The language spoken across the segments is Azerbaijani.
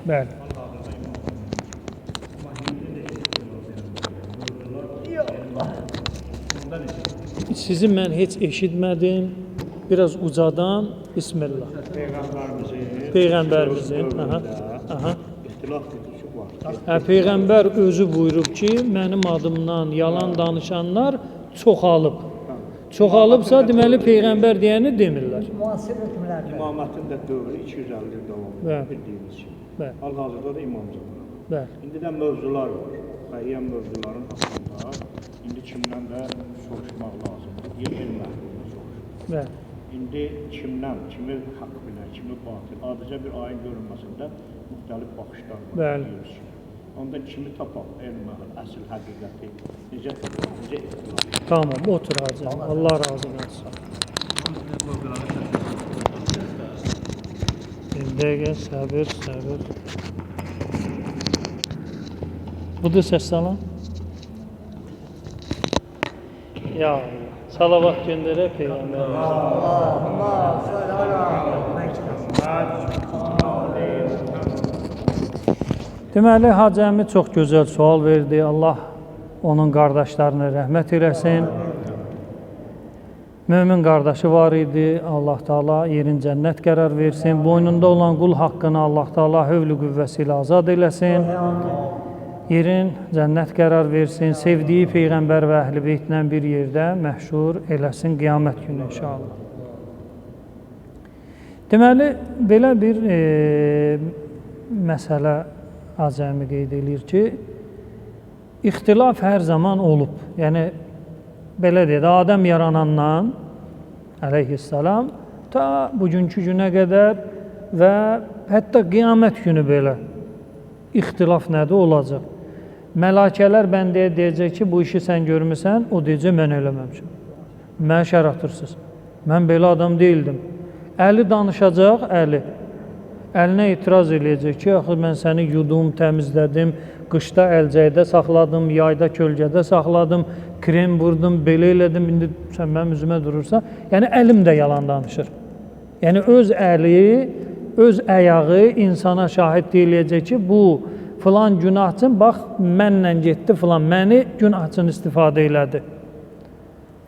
Bəli. Sizi mən heç eşitmədim. Biraz ucadan Bismillah. Peyğəmbərimizin. İxtilaf var. Peyğəmbər özü buyurub ki, mənim adımdan yalan danışanlar çoxalıb. Çoxalıbsa deməli Peyğəmbər deyəni demirlər. Müasir hökmlərdir. İmamətin də dövrü 250 il davam edir bildiyimiz kimi. Hal-hazırda da imamcılar. İndi də mövzular var. Müəyyən mövzuların haqqında indi kimdən də soruşmaq lazımdır. Yeni məhkəmədə soruşur. İndi kimdən, kimi haqq bilər, kimi batil, adicə bir ayın görünməsində müxtəlif baxışlar var. Onda kimi tapaq, əsl həqiqəti, necə tapaq, necə ixtilaf? Tamam, otur hacım. Allah razı olsun. Bir dəqiqə, səbir. Budur səs salam. Ya Allah. Salavat göndərək Peyğəmbərimize. Deməli, Hacı əmi çox gözəl sual verdi. Allah onun qardaşlarına rəhmət eləsin. Mömin qardaşı var idi. Allah Taala yerin cənnət qərar versin. Boynunda olan qul haqqını Allah Taala hövlü qüvvəsi ilə azad eləsin. Yerin cənnət qərar versin. Sevdiyi Peyğəmbər və Əhl-i Beytlə bir yerdə məhşur eləsin qiyamət günü inşallah. Deməli, belə bir məsələ Hacı əmi qeyd edir ki, ixtilaf hər zaman olub. Yəni, belə deyək, Adəm yaranandan, əleyhissalam, ta bugünkü günə qədər və hətta qiyamət günü belə ixtilaf nədir olacaq? Mələkələr bəndəyə deyəcək ki, bu işi sən görmüsən, o deyəcək, mən eləməmişəm. Mənə şər atırsınız. Mən belə adam deyildim. Əli danışacaq, Əlinə etiraz eləyəcək ki, axı mən səni yudum, təmizlədim, qışda əlcəkdə saxladım, yayda kölgədə saxladım, krem vurdum, belə elədim, indi sən mənim üzümə durursan. Yəni, əlim də yalan danışır. Yəni, öz əli, öz əyağı insana şahid eləyəcək ki, bu filan günahçın, bax, mənlə getdi filan, məni günahçın istifadə elədi.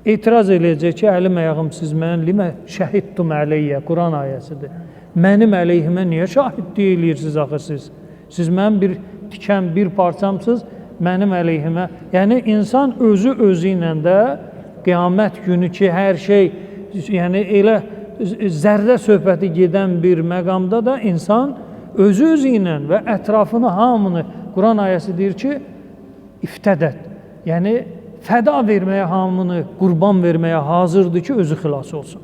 İtiraz eləyəcək ki, əlim əyağım siz mən limə şəhidtum əleyyə, Quran ayəsidir. Mənim əleyhimə niyə şahidlik eləyirsiniz axı siz? Siz mənim bir tikən, bir parçamsınız, mənim əleyhimə. Yəni, insan özü ilə də qiyamət günü ki, hər şey, yəni elə zərrə söhbəti gedən bir məqamda da insan özü ilə və ətrafını, hamını, Quran ayəsi deyir ki, iftədət. Yəni, fəda verməyə, hamını qurban verməyə hazırdır ki, özü xilas olsun.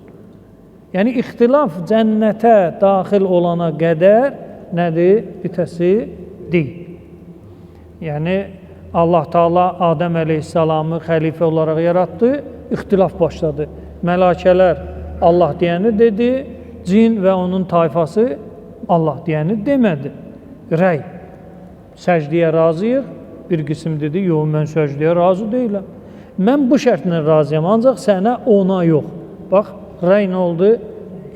Yəni, ixtilaf cənnətə daxil olana qədər nədir? Bitəsi deyil. Yəni, Allah Taala Adəm əleyhissalamı xəlifə olaraq yaratdı, ixtilaf başladı. Mələkələr Allah deyəni dedi, cin və onun tayfası Allah deyəni demədi. Rəy, səcdiyə razıyıq, bir qism dedi, yox, mən səcdiyə razı deyiləm. Mən bu şərtlə razıyam, ancaq sənə ona yox. Bax, rəy nə oldu?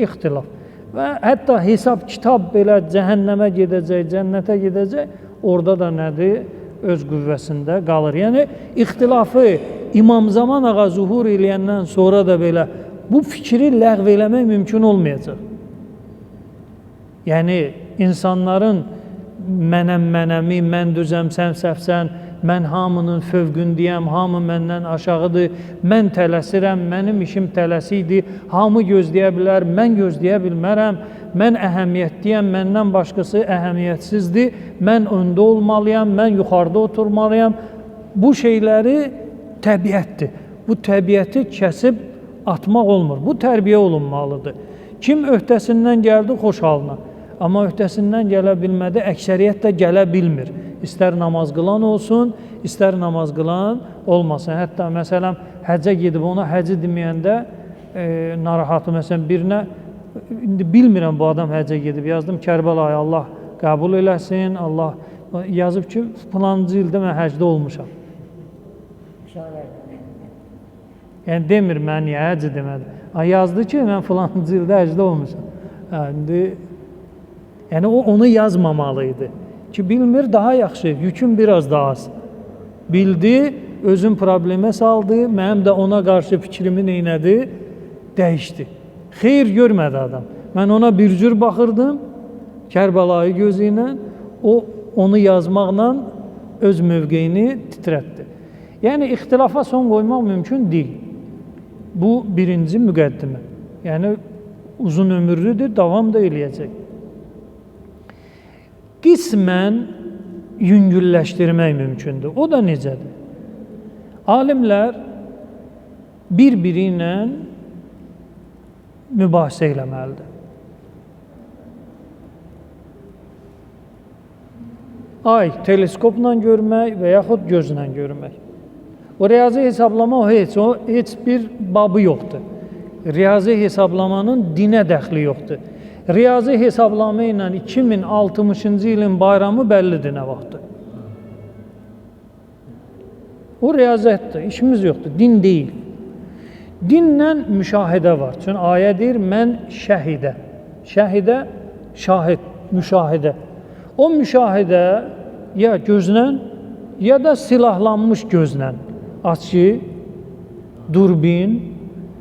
İxtilaf. Və hətta hesab, kitab belə cəhənnəmə gedəcək, cənnətə gedəcək, orada da nədir? Öz qüvvəsində qalır. Yəni, ixtilafı İmam Zaman ağa zuhur eləyəndən sonra da belə bu fikri ləğv eləmək mümkün olmayacaq. Yəni, insanların mənəmi, mən düzəm, sən səhvsən, mən hamının fövqündəyəm, hamı məndən aşağıdır, mən tələsirəm, mənim işim tələsidir, hamı gözləyə bilər, mən gözləyə bilmərəm, mən əhəmiyyətliyəm, məndən başqası əhəmiyyətsizdir, mən öndə olmalıyam, mən yuxarıda oturmalıyam. Bu şeyləri təbiətdir. Bu təbiəti kəsib atmaq olmur. Bu tərbiyə olunmalıdır. Kim öhdəsindən gəldi xoş halına, amma öhdəsindən gələ bilmədi, əksəriyyət də gələ bilmir. İstər namaz qılan olsun, istər namaz qılan olmasın. Hətta məsələn, həccə gedib ona həcci deməyəndə narahatı, məsələn, birinə, indi bilmirəm bu adam həccə gedib, yazdım Kərbəlayı, Allah qəbul eləsin, Allah yazıb ki, filancı ildə mən həcdə olmuşam. Yəni demir, mən niyə həcci demədim. Yazdı ki, mən filancı ildə həcdə olmuşam. İndi Yəni o onu yazmamalıydı. Ki bilmir daha yaxşı, yükün biraz daha az. Bildi, özün problemə saldı, mənim də ona qarşı fikrimi neynədi? Dəyişdi. Xeyr görmədi adam. Mən ona bir cür baxırdım, Kərbəlayı gözü ilə, o onu yazmaqla öz mövqeyini titrətdi. Yəni ixtilafa son qoymaq mümkün deyil. Bu birinci müqəddimə. Yəni uzun ömürlüdür, davam da eləyəcək. Qismən yüngülləşdirmək mümkündür. O da necədir? Alimlər bir-biri ilə mübahisə eləməlidir. Ay teleskopla görmək və yaxud gözlə görmək. O riyazi hesablama o heç bir babı yoxdur. Riyazi hesablamanın dinə dəxli yoxdur. Riyazi hesablama ilə 2060-cı ilin bayramı bəllidir nə vaxtdır. O riyaziyyətdir, işimiz yoxdur, din deyil. Dinlə müşahidə var. Çünki ayə deyir, mən şəhidə. Şəhidə, şahid, müşahidə. O müşahidə ya gözlə, ya da silahlanmış gözlə. Açı, durbin,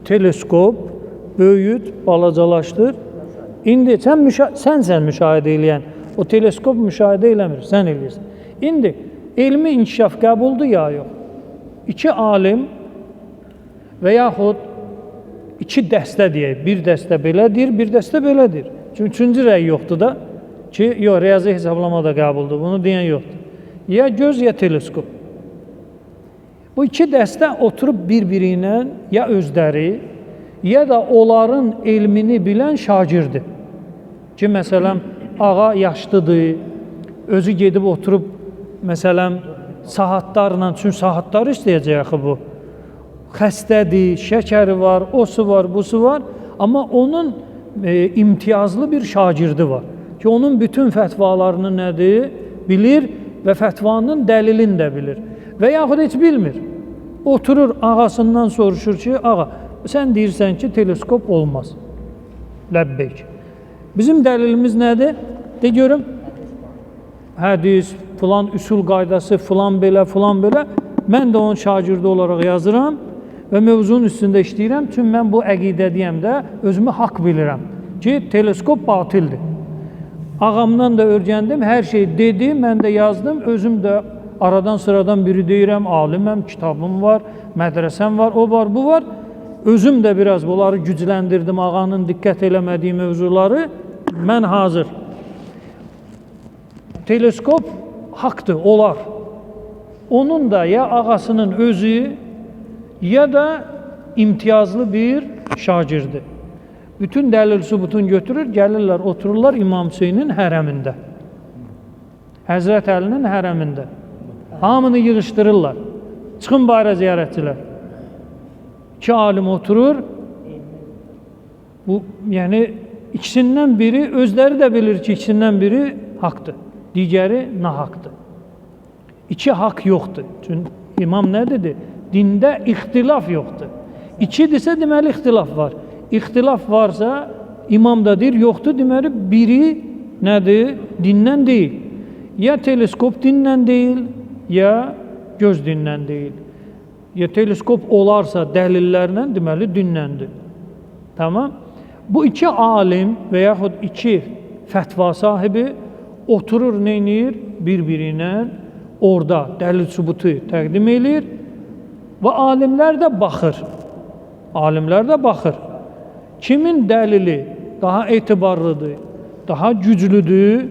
teleskop, böyüt, balacalaşdır. İndi sənsən müşahidə eləyən, o teleskop müşahidə eləmir, sən eləyirsən. İndi elmi inkişaf qəbuldur ya yox. İki alim və yaxud iki dəstə deyək, bir dəstə belədir, bir dəstə belədir. Çünki üçüncü rəy yoxdur da ki, yox, riyazi hesablama da qəbuldur, bunu deyən yoxdur. Ya göz, ya teleskop. Bu iki dəstə oturub bir-biri ilə ya özləri, ya da onların elmini bilən şagirdir. Ki, məsələn, ağa yaşlıdır, özü gedib oturub, məsələn, saatlarla, çünki saatları istəyəcək axı bu. Xəstədir, şəkəri var, osu var, busu var, amma onun imtiyazlı bir şagirdi var. Ki, onun bütün fətvalarını nədir? Bilir və fətvanın dəlilini də bilir. Və yaxud heç bilmir. Oturur, ağasından soruşur ki, ağa, sən deyirsən ki, teleskop olmaz. Ləbbeyk. Bizim dəlilimiz nədir? De görüm. Hədis, filan üsul qaydası, filan belə, filan belə. Mən də onun şagirdi olaraq yazıram və mövzunun üstündə işləyirəm. Çünki mən bu əqidədiyəm də özümü haqq bilirəm ki, teleskop batildir. Ağamdan da öyrəndim, hər şey dedi, mən də yazdım, özüm də aradan sıradan biri deyirəm, aliməm, kitabım var, mədrəsəm var, o var, bu var. Özüm də biraz bunları gücləndirdim, ağanın diqqət eləmədiyi mövzuları, mən hazır. Teleskop haqdır, olar. Onun da ya ağasının özü, ya da imtiyazlı bir şagirdi. Bütün dəlil sübutunu götürür, gəlirlər, otururlar İmam Hüseynin hərəmində. Həzrət Əlinin hərəmində. Hamını yığışdırırlar. Çıxın bayra ziyarətçilər. İki alim oturur. Bu, yəni ikisindən biri, özləri də bilir ki, ikisindən biri haqdır. Digəri nahaqdır. İki haqq yoxdur. Çünki imam nə dedi? Dində ixtilaf yoxdur. İkidirsə deməli ixtilaf var. İxtilaf varsa imam da deyir, yoxdur, deməli biri nədir? Dindən deyil. Ya teleskop dindən deyil, ya göz dindən deyil. Ya teleskop olarsa dəlillərlə, deməli dinləndir. Tamam? Bu iki alim və yaxud iki fətva sahibi oturur, neynir? Bir-birinə orada dəlil sübutu təqdim edir və alimlər də baxır. Alimlər də baxır. Kimin dəlili daha etibarlıdır, daha güclüdür,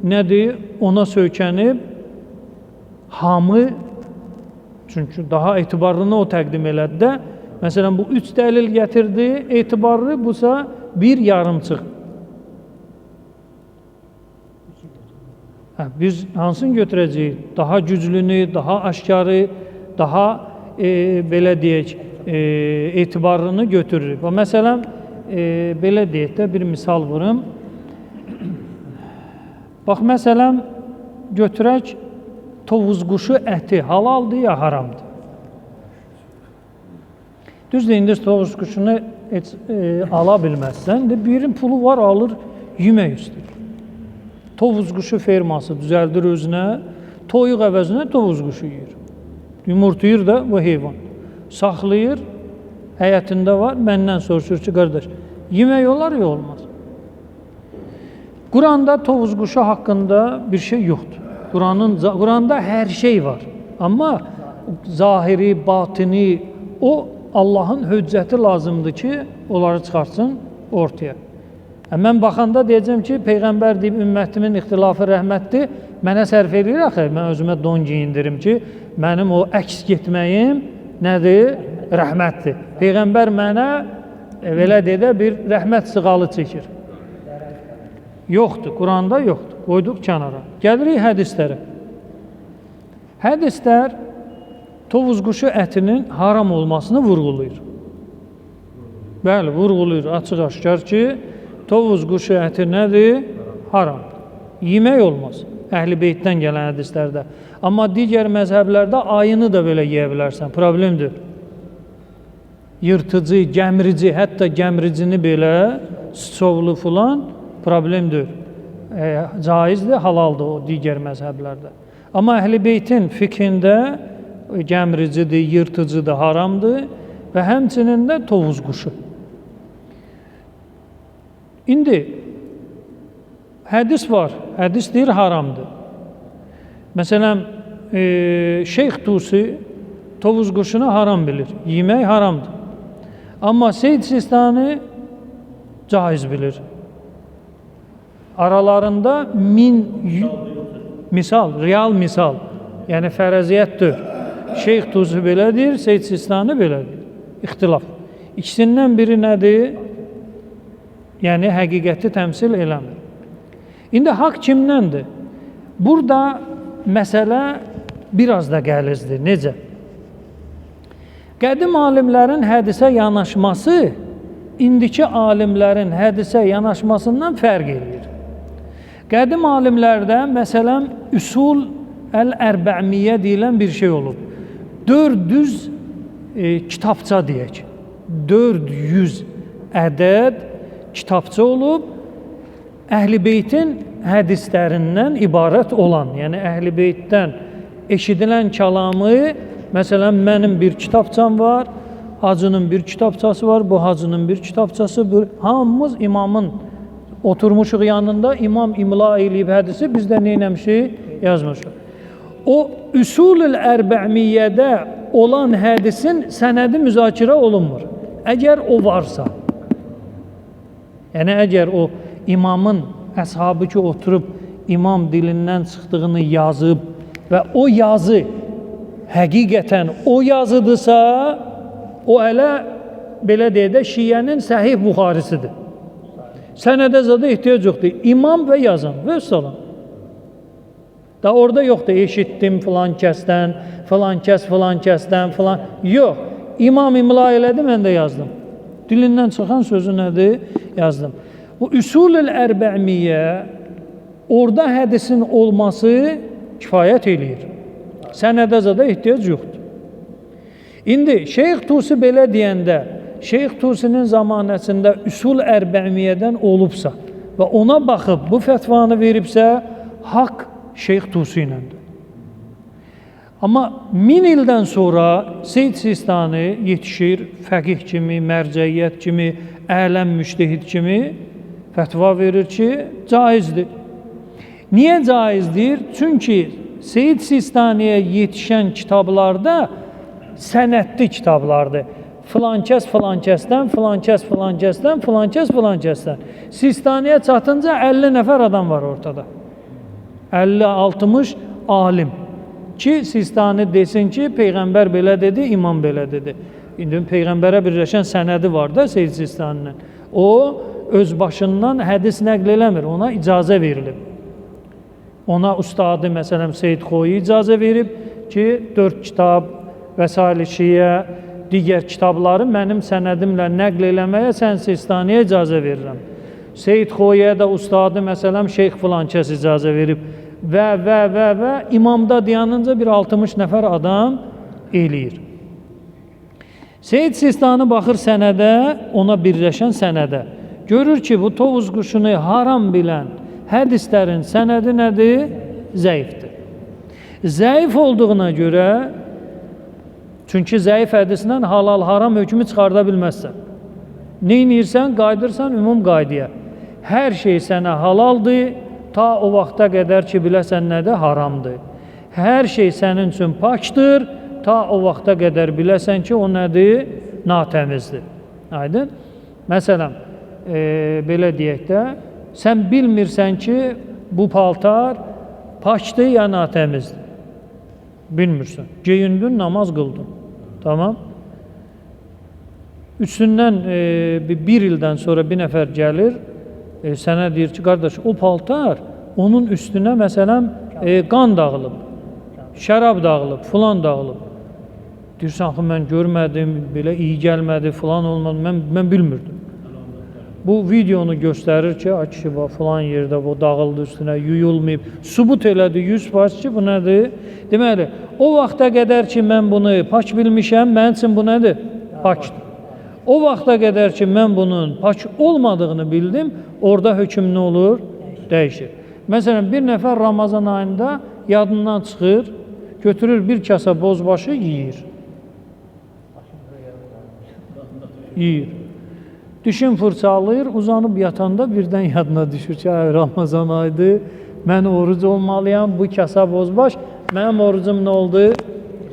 nədir? Ona söykənib hamı, çünki daha etibarlını o təqdim elədi də, məsələn, bu üç dəlil gətirdi, etibarlı, busa bir yarımçıq. Biz hansını götürəcəyik? Daha güclünü, daha aşkarı, daha belə deyək, etibarını götürürük. Və məsələn, belə deyək də bir misal vurum. Bax, məsələn, götürək, tovuz quşu əti halaldır ya haramdır? Düzdür, indi tovuz quşunu heç ala bilməzsən, birinin pulu var, alır, yemək istəyir. Tovuz quşu ferması düzəldir özünə, toyuq əvəzinə tovuz quşu yeyir. Yumurtayır da bu heyvan. Saxlayır, həyətində var, məndən soruşur ki, qardaş, yemək olar ya olmaz. Quranda tovuz quşu haqqında bir şey yoxdur. Quranda hər şey var. Amma zahiri, batini, o Allahın höccəti lazımdır ki, onları çıxartsın ortaya. Mən baxanda deyəcəm ki, Peyğəmbər deyib, ümmətimin ixtilafı rəhmətdir, mənə sərf edir axı, mən özümə don giyindirim ki, mənim o əks getməyim nədir? Rəhmətdir. Peyğəmbər mənə, belə dedə, bir rəhmət sığalı çəkir. Yoxdur, Quranda yoxdur. Qoyduq kənara. Gəlirik hədislərə. Hədislər tovuz quşu ətinin haram olmasını vurğulayır. Bəli, vurğulayır açıq-aşkar ki, tovuz quşu əti nədir? Haramdır. Yemək olmaz. Əhl-i Beytdən gələn hədislərdə. Amma digər məzhəblərdə ayını da belə yeyə bilərsən. Problemdir. Yırtıcı, gəmirici, hətta gəmiricini belə sıçovlu filan problemdir. Caizdir, halaldır o digər məzhəblərdə. Amma Əhl-i Beytin fikrində gəmiricidir, yırtıcıdır, haramdır və həmçinin də tovuz quşu. İndi hədis var, hədis deyir haramdır. Məsələn, Şeyx Tusi tovuz quşunu haram bilir, yemək haramdır. Amma Seyyid Sistani caiz bilir. Aralarında real misal, yəni fərəziyyətdir. Şeyx Tusi belədir, Seyyid Sistani belədir. İxtilaf. İkisindən biri nədir? Yəni həqiqəti təmsil eləmir. İndi haqq kimdəndir? Burada məsələ biraz da qəlizdir. Necə? Qədim alimlərin hədisə yanaşması indiki alimlərin hədisə yanaşmasından fərq edir. Qədim alimlərdə məsələn üsul əl-ərbə'miyyə deyilən bir şey olub. 400 kitabça deyək. 400 ədəd kitabça olub. Əhl-i Beytin hədislərindən ibarət olan, yəni Əhl-i Beytdən eşidilən kəlamı, məsələn mənim bir kitabçam var, Hacının bir kitabçası var, bu Hacının bir kitabçası, hamımız imamın oturmuşuq yanında, imam imla eləyib hədisi, biz də neynəmişik? Yazmışıq. O üsul-ül ərbə'miyyədə olan hədisin sənədi müzakirə olunmur. Əgər o varsa, yəni əgər o imamın əshabı ki oturub imam dilindən çıxdığını yazıb və o yazı həqiqətən o yazıdırsa, o hələ belə deyək də Şiənin Səhih Buxarisidir. Sənədə zada ehtiyac yoxdur. İmam və yazan və salam. Da orada yoxdur, eşitdim filan kəsdən, filan kəsdən, filan. Yox, imam imla elədi, mən də yazdım. Dilindən çıxan sözü nədir? Yazdım. Bu üsul-ül ərbə'miyyə orada hədisin olması kifayət eləyir. Sənədə zada ehtiyac yoxdur. İndi Şeyx Tusi belə deyəndə, Şeyx Tusinin zamanəsində üsul ərbə'miyyədən olubsa və ona baxıb bu fətvanı veribsə, haqq Şeyx Tusi iləndir. Amma 1000 ildən sonra Seyyid Sistani yetişir, fəqih kimi, mərcəiyyət kimi, ələm müştehid kimi fətva verir ki, caizdir. Niyə caizdir? Çünki Seyyid Sistaniyə yetişən kitablarda sənədli kitablardır. Filan kəs filan kəsdən, filan kəs filan kəsdən, filan kəs filan kəsdən. Sistaniyə çatınca 50 nəfər adam var ortada. 50-60 alim. Ki Sistani desin ki, Peyğəmbər belə dedi, imam belə dedi. İndi Peyğəmbərə birləşən sənədi var da Seyyid Sistaninin. O öz başından hədis nəql eləmir, ona icazə verilib. Ona ustadı məsələn Seyyid Xoyi icazə verib ki, 4 kitab Vəsail-i Şiyə, digər kitabları mənim sənədimlə nəql eləməyə sən Sistaniyə icazə verirəm. Seyyid Xoyiyə də ustadı məsələn Şeyx filan kəs icazə verib və imamda dayanınca bir 60 nəfər adam eləyir. Seyyid Sistani baxır sənədə, ona birləşən sənədə. Görür ki, bu tovuz quşunu haram bilən hədislərin sənədi nədir? Zəifdir. Zəif olduğuna görə, çünki zəif hədislə halal haram hökmü çıxarda bilməzsən. Neynirsən? Qaydırsan ümum qaydaya. Hər şey sənə halaldır, ta o vaxta qədər ki, biləsən nədir? Haramdır. Hər şey sənin üçün pakdır, ta o vaxta qədər biləsən ki, o nədir? Natəmizdir. Aydın? Məsələn, belə deyək də, sən bilmirsən ki, bu paltar pakdır ya natəmizdir. Bilmirsən. Geyindin, namaz qıldın. Tamam. Üstündən bir ildən sonra bir nəfər gəlir, sənə deyir ki, qardaş, o paltar, onun üstünə məsələn qan dağılıb, şərab dağılıb, filan dağılıb. Deyirsən ki, mən görmədim, belə iyi gəlmədi, filan olmadı, mən bilmirdim. Bu videonu göstərir ki, kişi filan yerdə bu dağıldı üstünə, yuyulmayıb, sübut elədi 100% ki, bu nədir? Deməli, o vaxta qədər ki, mən bunu pak bilmişəm, mənim üçün bu nədir? Pakdır. O vaxta qədər ki, mən bunun pak olmadığını bildim, orada hökm nə olur? Dəyişir. Məsələn, bir nəfər Ramazan ayında yadından çıxır, götürür bir kasa bozbaşı, yeyir. Yeyir. Düşün fırçalayır, uzanıb yatanda birdən yadına düşür ki, Ramazan aydı, mən oruc olmalıyam, bu kasa bozbaş, mənim orucum nə oldu?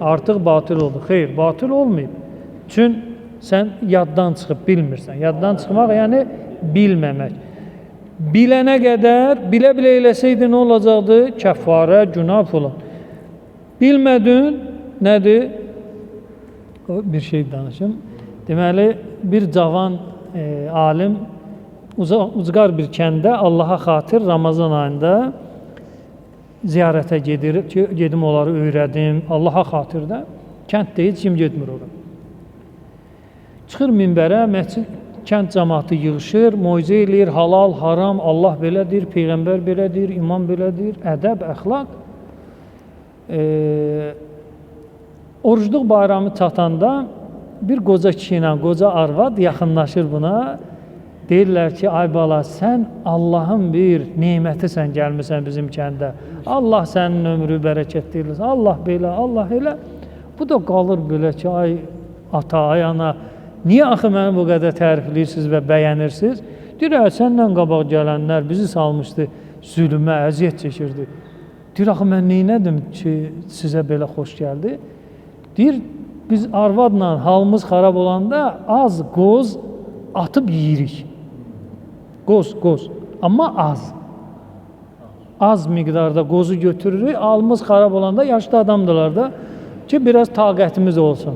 Artıq batıl oldu. Xeyr, batıl olmayıb. Çün sən yaddan çıxıb bilmirsən. Yaddan çıxmaq, yəni bilməmək. Bilənə qədər, bilə-bilə eləsəydi nə olacaqdı? Kəffarə, günah falan. Bilmədin, nədir? Bir şey danışım. Deməli, bir cavan alim ucqar bir kəndə Allaha xatir Ramazan ayında ziyarətə gedir, gedim onları öyrədim, Allaha xatirdə. Kənd deyil, kim getmir ora. Çıxır minbərə, məscid, kənd cəmaatı yığışır, moizə eləyir, halal, haram, Allah belədir, Peyğəmbər belədir, imam belədir, ədəb, əxlaq. Orucluq bayramı çatanda bir qoca kişi ilə qoca arvad yaxınlaşır buna. Deyirlər ki, ay bala, sən Allahın bir nemətisən, gəlmirsən bizim kəndə. Allah sənin ömrü bərəkətli, Allah belə, Allah elə. Bu da qalır belə ki, ay ata, ay ana, niyə axı məni bu qədər tərifləyirsiniz və bəyənirsiniz? Deyir, səndən qabaq gələnlər bizi salmışdı, zülmə, əziyyət çəkirdi. Deyir, axı mən neynədim ki, sizə belə xoş gəldi? Deyir, biz arvadla halımız xarab olanda az qoz atıb yeyirik. Qoz, amma az. Az miqdarda qozu götürürük, halımız xarab olanda yaşlı adamdılar da ki, biraz taqətimiz olsun.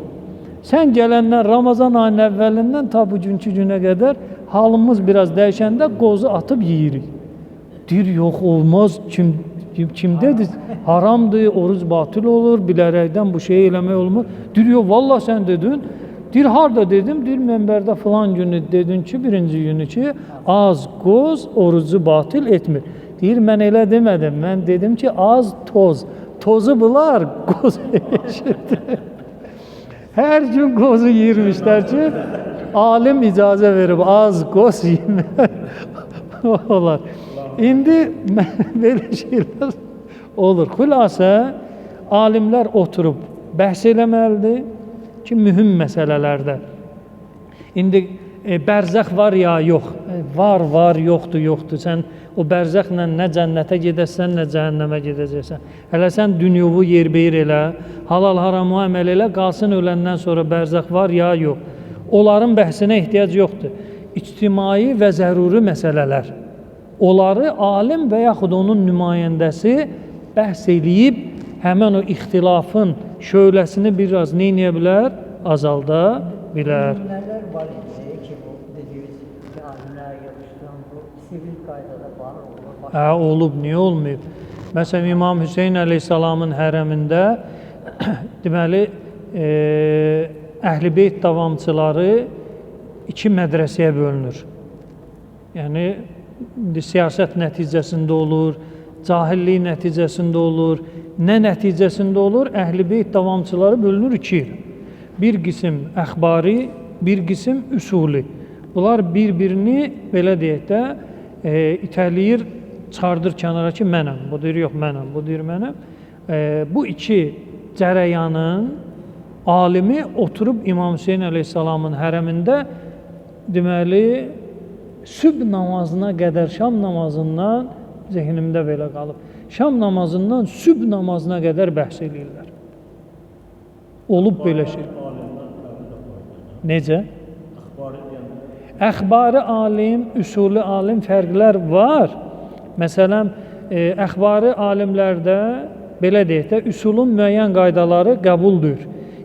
Sən gələndən Ramazan ayının əvvəlindən ta bugünkü günə qədər halımız biraz dəyişəndə qozu atıb yeyirik. Deyir, yox, olmaz, kim dedi? Haramdır, oruc batıl olur, bilərəkdən bu şeyi eləmək olmaz. Deyir, yox, vallah sən dedin. Deyir, harada dedim? Deyir, mənbərdə filan günü dedin ki, birinci günü ki, az qoz orucu batıl etmir. Deyir, mən elə demədim, mən dedim ki, az toz. Tozu bunlar, qoz eşitdir. Hər gün qozu yiyirmişlər ki, alim icazə verib, az qoz yemək olar. İndi belə şeylər olur. Xülasə, alimlər oturub bəhs eləməlidir ki, mühüm məsələlərdə. İndi bərzəx var ya, yox. Var, yoxdur. Sən o bərzəxlə nə cənnətə gedəsən, nə cəhənnəmə gedəcəksən. Hələ sən dünyovu yerbəyir elə, halal haramı əməl elə, qalsın öləndən sonra bərzəx var ya, yox. Onların bəhsinə ehtiyac yoxdur. İctimai və zəruri məsələlər. Onları alim və yaxud onun nümayəndəsi bəhs eləyib, həmən o ixtilafın şöləsini biraz neyniyə bilər? Azalda bilər. Nələr var idi ki, bu dediyiniz ki, alimlər yapışdıran bu sivil qaydada var, olur. Olub, niyə olmayıb? Məsələn, İmam Hüseyin əleyhissalamın hərəmində deməli, Əhl-i Beyt davamçıları iki mədrəsəyə bölünür. Yəni, siyasət nəticəsində olur, cahillik nəticəsində olur, nə nəticəsində olur? Əhl-i Beyt davamçıları bölünür iki yer. Bir qism əxbari, bir qism üsuli. Bunlar bir-birini, belə deyək də, itələyir çıxardır kənara ki, mənəm. Bu deyir, yox, mənəm. Bu deyir, mənəm. Bu iki cərəyanın alimi oturub İmam Hüseyin əleyhissalamın hərəmində deməli, sübh namazına qədər, şam namazından zehnimdə belə qalıb. Şam namazından sübh namazına qədər bəhs edirlər. Olub belə şey. Necə? Əxbarı alim, üsulü alim fərqlər var. Məsələn, əxbarı alimlərdə belə deyək də, üsulun müəyyən qaydaları qəbuldur.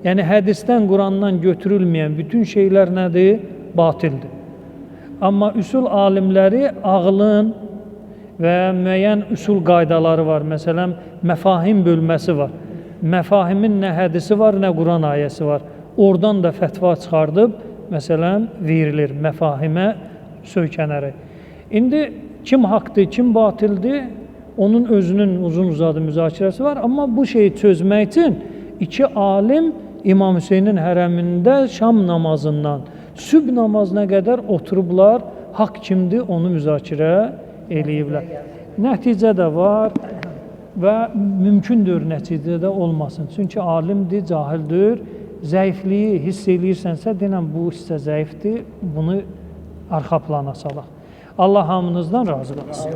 Yəni, hədisdən, Qurandan götürülməyən bütün şeylər nədir? Batildir. Amma üsul alimləri ağlın və müəyyən üsul qaydaları var. Məsələn, məfahim bölməsi var. Məfahimin nə hədisi var, nə Quran ayəsi var. Oradan da fətva çıxardıb, məsələn, verilir məfahimə söykənərək. İndi kim haqdır, kim batildir, onun özünün uzun-uzadı müzakirəsi var. Amma bu şeyi çözmək üçün iki alim İmam Hüseynin hərəmində şam namazından sübh namazına qədər oturublar, haqq kimdir, onu müzakirə eləyiblər. Nəticə də var və mümkündür nəticə də olmasın. Çünki alimdir, cahildir, zəifliyi hiss eləyirsənsə, denən bu hissə zəifdir, bunu arxa plana salaq. Allah hamınızdan razı qalsın.